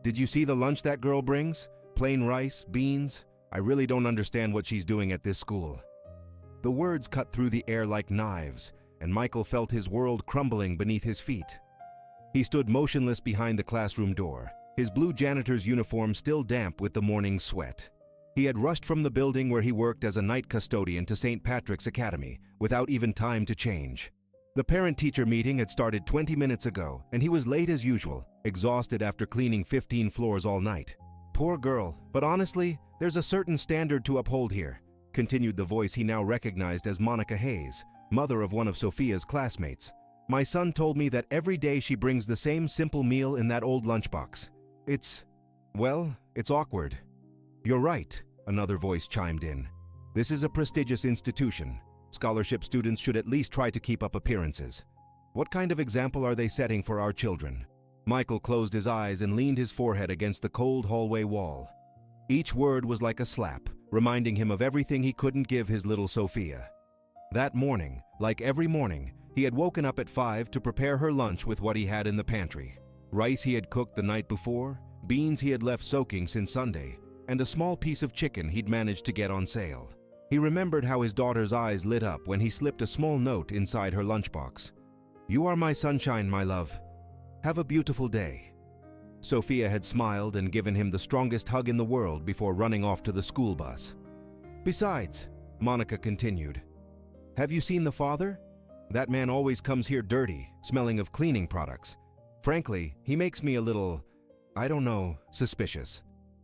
Did you see the lunch that girl brings? Plain rice, beans? I really don't understand what she's doing at this school." The words cut through the air like knives, and Michael felt his world crumbling beneath his feet. He stood motionless behind the classroom door, his blue janitor's uniform still damp with the morning sweat. He had rushed from the building where he worked as a night custodian to St. Patrick's Academy without even time to change. The parent-teacher meeting had started 20 minutes ago, and he was late as usual, exhausted after cleaning 15 floors all night. "Poor girl, but honestly, there's a certain standard to uphold here," continued the voice he now recognized as Monica Hayes, mother of one of Sophia's classmates. "My son told me that every day she brings the same simple meal in that old lunchbox. It's awkward." "You're right," another voice chimed in. "This is a prestigious institution. Scholarship students should at least try to keep up appearances. What kind of example are they setting for our children?" Michael closed his eyes and leaned his forehead against the cold hallway wall. Each word was like a slap, reminding him of everything he couldn't give his little Sophia. That morning, like every morning, he had woken up at 5 to prepare her lunch with what he had in the pantry. Rice he had cooked the night before, beans he had left soaking since Sunday, and a small piece of chicken he'd managed to get on sale. He remembered how his daughter's eyes lit up when he slipped a small note inside her lunchbox. "You are my sunshine, my love. Have a beautiful day." Sophia had smiled and given him the strongest hug in the world before running off to the school bus. "Besides," Monica continued, "have you seen the father? That man always comes here dirty, smelling of cleaning products. Frankly, he makes me a little, suspicious."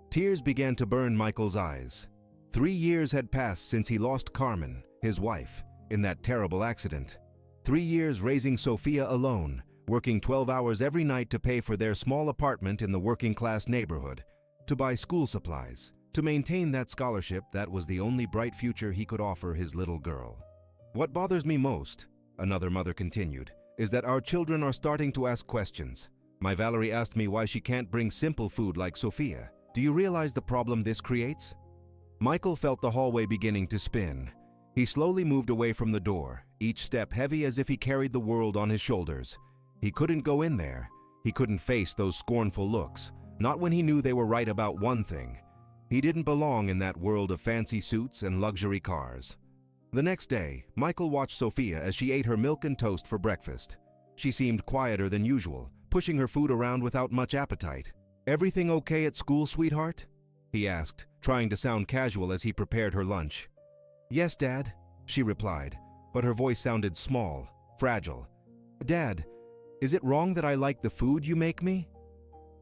Tears began to burn Michael's eyes. 3 years had passed since he lost Carmen, his wife, in that terrible accident. 3 years raising Sophia alone, working 12 hours every night to pay for their small apartment in the working-class neighborhood, to buy school supplies, to maintain that scholarship that was the only bright future he could offer his little girl. "What bothers me most," another mother continued, "is that our children are starting to ask questions. My Valerie asked me why she can't bring simple food like Sophia. Do you realize the problem this creates?" Michael felt the hallway beginning to spin. He slowly moved away from the door, each step heavy as if he carried the world on his shoulders. He couldn't go in there. He couldn't face those scornful looks, not when he knew they were right about one thing. He didn't belong in that world of fancy suits and luxury cars. The next day, Michael watched Sophia as she ate her milk and toast for breakfast. She seemed quieter than usual, pushing her food around without much appetite. "Everything okay at school, sweetheart?" he asked, trying to sound casual as he prepared her lunch. "Yes, Dad," she replied, but her voice sounded small, fragile. "Dad, is it wrong that I like the food you make me?"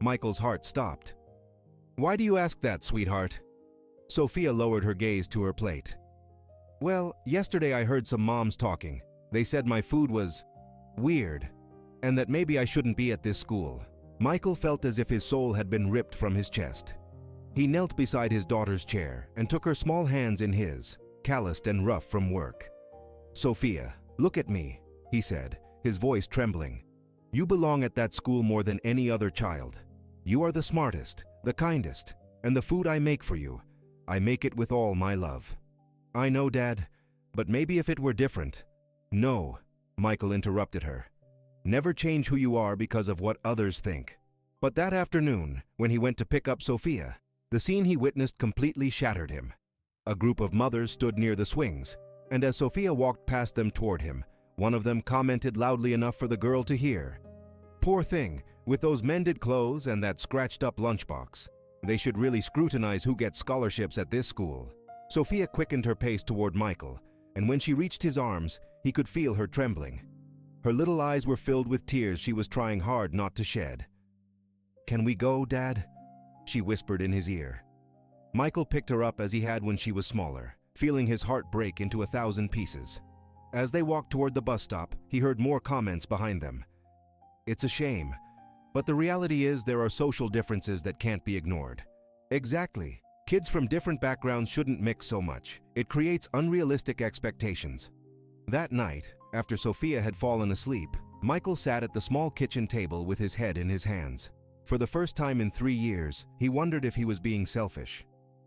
Michael's heart stopped. "Why do you ask that, sweetheart?" Sophia lowered her gaze to her plate. "Well, yesterday I heard some moms talking. They said my food was weird, and that maybe I shouldn't be at this school." Michael felt as if his soul had been ripped from his chest. He knelt beside his daughter's chair and took her small hands in his, calloused and rough from work. "Sophia, look at me," he said, his voice trembling. "You belong at that school more than any other child. You are the smartest, the kindest, and the food I make for you, I make it with all my love." "I know, Dad, but maybe if it were different." "No," Michael interrupted her. "Never change who you are because of what others think." But that afternoon, when he went to pick up Sophia, the scene he witnessed completely shattered him. A group of mothers stood near the swings, and as Sophia walked past them toward him, one of them commented loudly enough for the girl to hear. "Poor thing, with those mended clothes and that scratched-up lunchbox. They should really scrutinize who gets scholarships at this school." Sophia quickened her pace toward Michael, and when she reached his arms, he could feel her trembling. Her little eyes were filled with tears she was trying hard not to shed. "Can we go, Dad?" she whispered in his ear. Michael picked her up as he had when she was smaller, feeling his heart break into 1,000 pieces. As they walked toward the bus stop, he heard more comments behind them. "It's a shame, but the reality is there are social differences that can't be ignored." "Exactly. Kids from different backgrounds shouldn't mix so much. It creates unrealistic expectations." That night, after Sophia had fallen asleep, Michael sat at the small kitchen table with his head in his hands. For the first time in 3 years, he wondered if he was being selfish.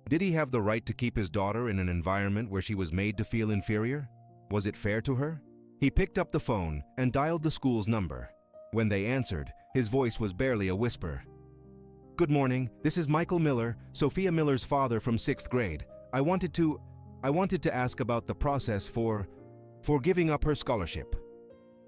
Did he have the right to keep his daughter in an environment where she was made to feel inferior? Was it fair to her? He picked up the phone and dialed the school's number. When they answered, his voice was barely a whisper. Good morning, this is Michael Miller, Sophia Miller's father from 6th grade. I wanted to ask about the process for giving up her scholarship.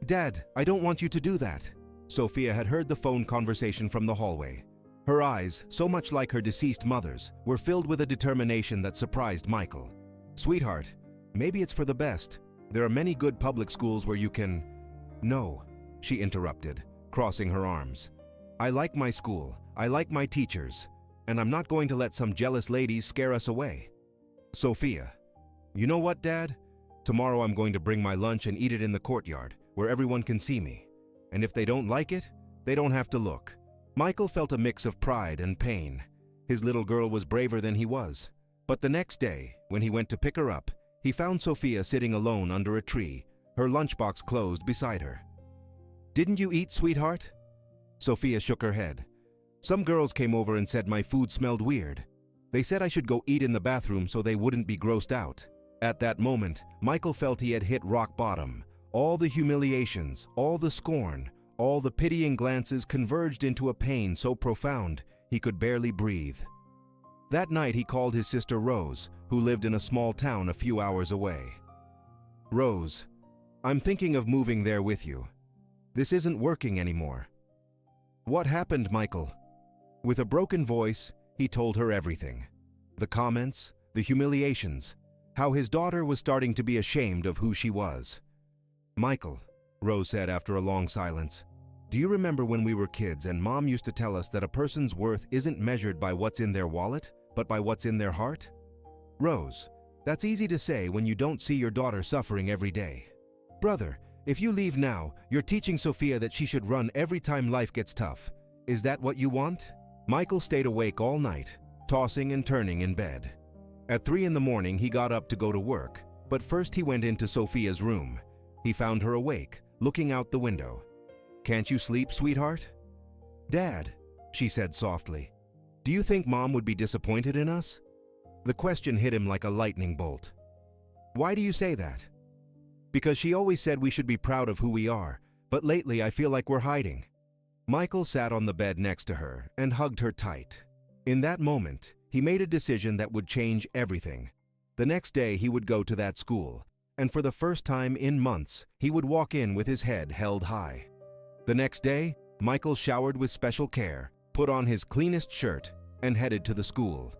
Dad, I don't want you to do that. Sophia had heard the phone conversation from the hallway. Her eyes, so much like her deceased mother's, were filled with a determination that surprised Michael. Sweetheart, maybe it's for the best. There are many good public schools where you can… No, she interrupted, crossing her arms. I like my school, I like my teachers, and I'm not going to let some jealous ladies scare us away. Sophia, you know what, Dad? Tomorrow I'm going to bring my lunch and eat it in the courtyard, where everyone can see me. And if they don't like it, they don't have to look. Michael felt a mix of pride and pain. His little girl was braver than he was. But the next day, when he went to pick her up, he found Sophia sitting alone under a tree, her lunchbox closed beside her. Didn't you eat, sweetheart? Sophia shook her head. Some girls came over and said my food smelled weird. They said I should go eat in the bathroom so they wouldn't be grossed out. At that moment, Michael felt he had hit rock bottom. All the humiliations, all the scorn, all the pitying glances converged into a pain so profound he could barely breathe. That night he called his sister Rose, who lived in a small town a few hours away. Rose, I'm thinking of moving there with you. This isn't working anymore. What happened, Michael? With a broken voice, he told her everything. The comments, the humiliations, how his daughter was starting to be ashamed of who she was. Michael, Rose said after a long silence, do you remember when we were kids and Mom used to tell us that a person's worth isn't measured by what's in their wallet, but by what's in their heart? Rose, that's easy to say when you don't see your daughter suffering every day. Brother, if you leave now, you're teaching Sophia that she should run every time life gets tough. Is that what you want? Michael stayed awake all night, tossing and turning in bed. At 3 in the morning, he got up to go to work, but first he went into Sophia's room. He found her awake, looking out the window. Can't you sleep, sweetheart? Dad, she said softly, do you think Mom would be disappointed in us? The question hit him like a lightning bolt. Why do you say that? Because she always said we should be proud of who we are, but lately I feel like we're hiding. Michael sat on the bed next to her and hugged her tight. In that moment, he made a decision that would change everything. The next day he would go to that school, and for the first time in months, he would walk in with his head held high. The next day, Michael showered with special care, put on his cleanest shirt, and headed to the school.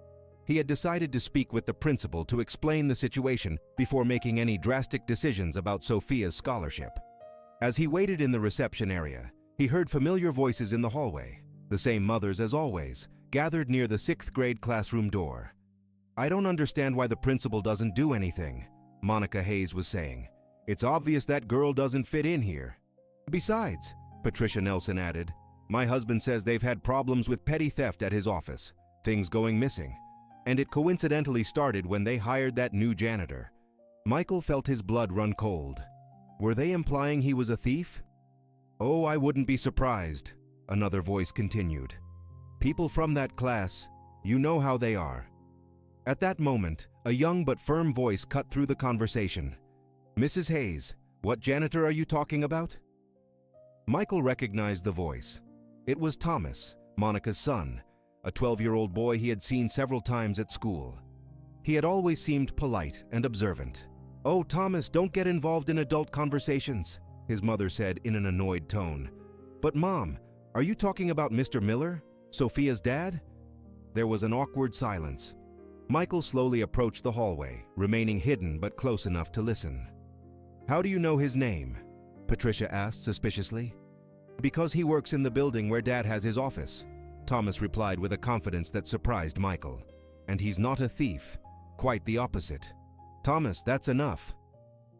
He had decided to speak with the principal to explain the situation before making any drastic decisions about Sophia's scholarship. As he waited in the reception area, he heard familiar voices in the hallway, the same mothers as always, gathered near the 6th grade classroom door. I don't understand why the principal doesn't do anything, Monica Hayes was saying. It's obvious that girl doesn't fit in here. Besides, Patricia Nelson added, my husband says they've had problems with petty theft at his office, things going missing, and it coincidentally started when they hired that new janitor. Michael felt his blood run cold. Were they implying he was a thief? Oh, I wouldn't be surprised, another voice continued. People from that class, you know how they are. At that moment, a young but firm voice cut through the conversation. Mrs. Hayes, what janitor are you talking about? Michael recognized the voice. It was Thomas, Monica's son, a 12-year-old boy he had seen several times at school. He had always seemed polite and observant. Oh, Thomas, don't get involved in adult conversations, his mother said in an annoyed tone. But Mom, are you talking about Mr. Miller, Sophia's dad? There was an awkward silence. Michael slowly approached the hallway, remaining hidden but close enough to listen. How do you know his name? Patricia asked suspiciously. Because he works in the building where Dad has his office, Thomas replied with a confidence that surprised Michael. And he's not a thief. Quite the opposite. Thomas, that's enough.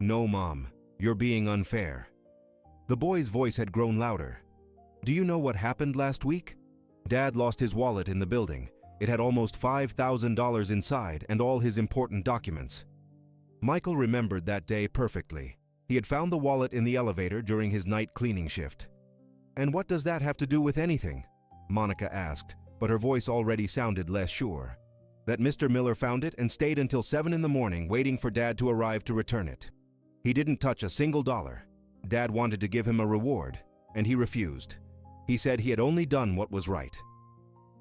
No, Mom, you're being unfair. The boy's voice had grown louder. Do you know what happened last week? Dad lost his wallet in the building. It had almost $5,000 inside and all his important documents. Michael remembered that day perfectly. He had found the wallet in the elevator during his night cleaning shift. And what does that have to do with anything? Monica asked, but her voice already sounded less sure. That Mr. Miller found it and stayed until 7 in the morning waiting for Dad to arrive to return it. He didn't touch a single dollar. Dad wanted to give him a reward, and he refused. He said he had only done what was right.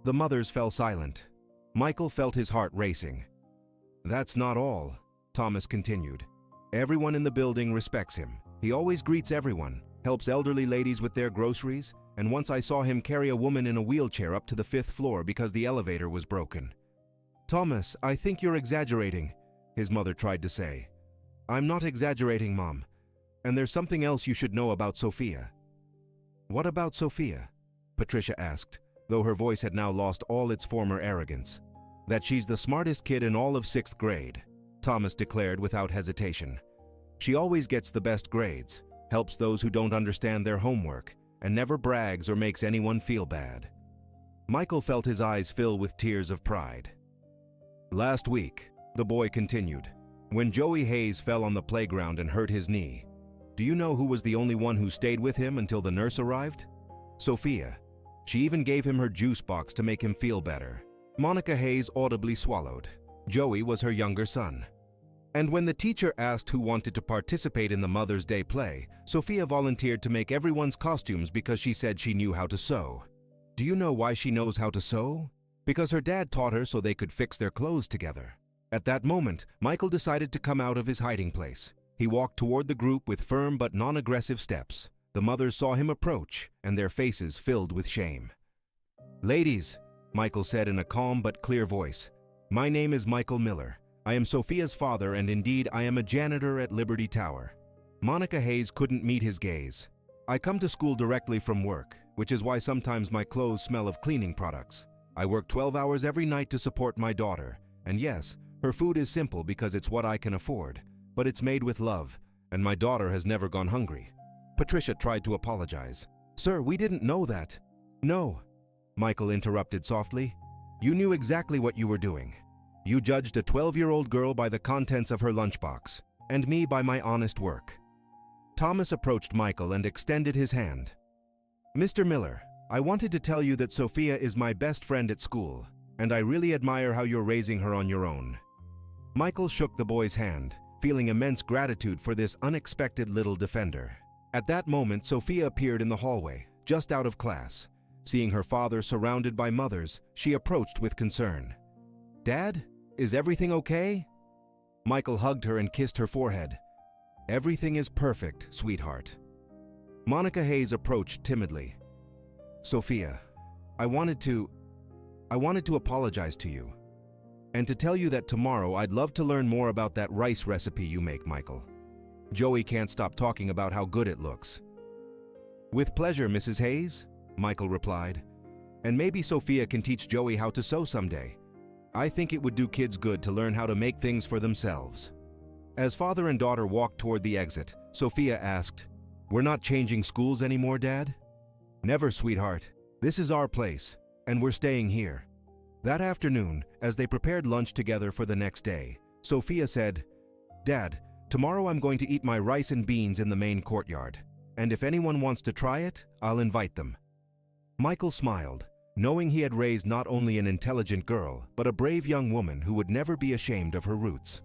The mothers fell silent. Michael felt his heart racing. "That's not all," Thomas continued. "Everyone in the building respects him. He always greets everyone, helps elderly ladies with their groceries, and once I saw him carry a woman in a wheelchair up to the 5th floor because the elevator was broken." "Thomas, I think you're exaggerating," his mother tried to say. "I'm not exaggerating, Mom. And there's something else you should know about Sophia." "What about Sophia?" Patricia asked, though her voice had now lost all its former arrogance. "That she's the smartest kid in all of 6th grade," Thomas declared without hesitation. "She always gets the best grades, helps those who don't understand their homework, and never brags or makes anyone feel bad." Michael felt his eyes fill with tears of pride. "Last week," the boy continued, "when Joey Hayes fell on the playground and hurt his knee, do you know who was the only one who stayed with him until the nurse arrived? Sophia. She even gave him her juice box to make him feel better." Monica Hayes audibly swallowed. Joey was her younger son. "And when the teacher asked who wanted to participate in the Mother's Day play, Sophia volunteered to make everyone's costumes because she said she knew how to sew. Do you know why she knows how to sew? Because her dad taught her so they could fix their clothes together." At that moment, Michael decided to come out of his hiding place. He walked toward the group with firm but non-aggressive steps. The mothers saw him approach, and their faces filled with shame. "Ladies," Michael said in a calm but clear voice, "my name is Michael Miller. I am Sophia's father, and indeed I am a janitor at Liberty Tower." Monica Hayes couldn't meet his gaze. "I come to school directly from work, which is why sometimes my clothes smell of cleaning products. I work 12 hours every night to support my daughter, and yes, her food is simple because it's what I can afford, but it's made with love, and my daughter has never gone hungry." Patricia tried to apologize. "Sir, we didn't know that." "No," Michael interrupted softly. "You knew exactly what you were doing. You judged a 12-year-old girl by the contents of her lunchbox, and me by my honest work." Thomas approached Michael and extended his hand. "Mr. Miller, I wanted to tell you that Sophia is my best friend at school, and I really admire how you're raising her on your own." Michael shook the boy's hand, feeling immense gratitude for this unexpected little defender. At that moment, Sophia appeared in the hallway, just out of class. Seeing her father surrounded by mothers, she approached with concern. "Dad, is everything okay?" Michael hugged her and kissed her forehead. "Everything is perfect, sweetheart." Monica Hayes approached timidly. "Sophia, I wanted to apologize to you, and to tell you that tomorrow I'd love to learn more about that rice recipe you make, Michael. Joey can't stop talking about how good it looks." "With pleasure, Mrs. Hayes," Michael replied. "And maybe Sophia can teach Joey how to sew someday. I think it would do kids good to learn how to make things for themselves." As father and daughter walked toward the exit, Sophia asked, "We're not changing schools anymore, Dad?" "Never, sweetheart. This is our place, and we're staying here." That afternoon, as they prepared lunch together for the next day, Sophia said, "Dad, tomorrow I'm going to eat my rice and beans in the main courtyard, and if anyone wants to try it, I'll invite them." Michael smiled, knowing he had raised not only an intelligent girl, but a brave young woman who would never be ashamed of her roots.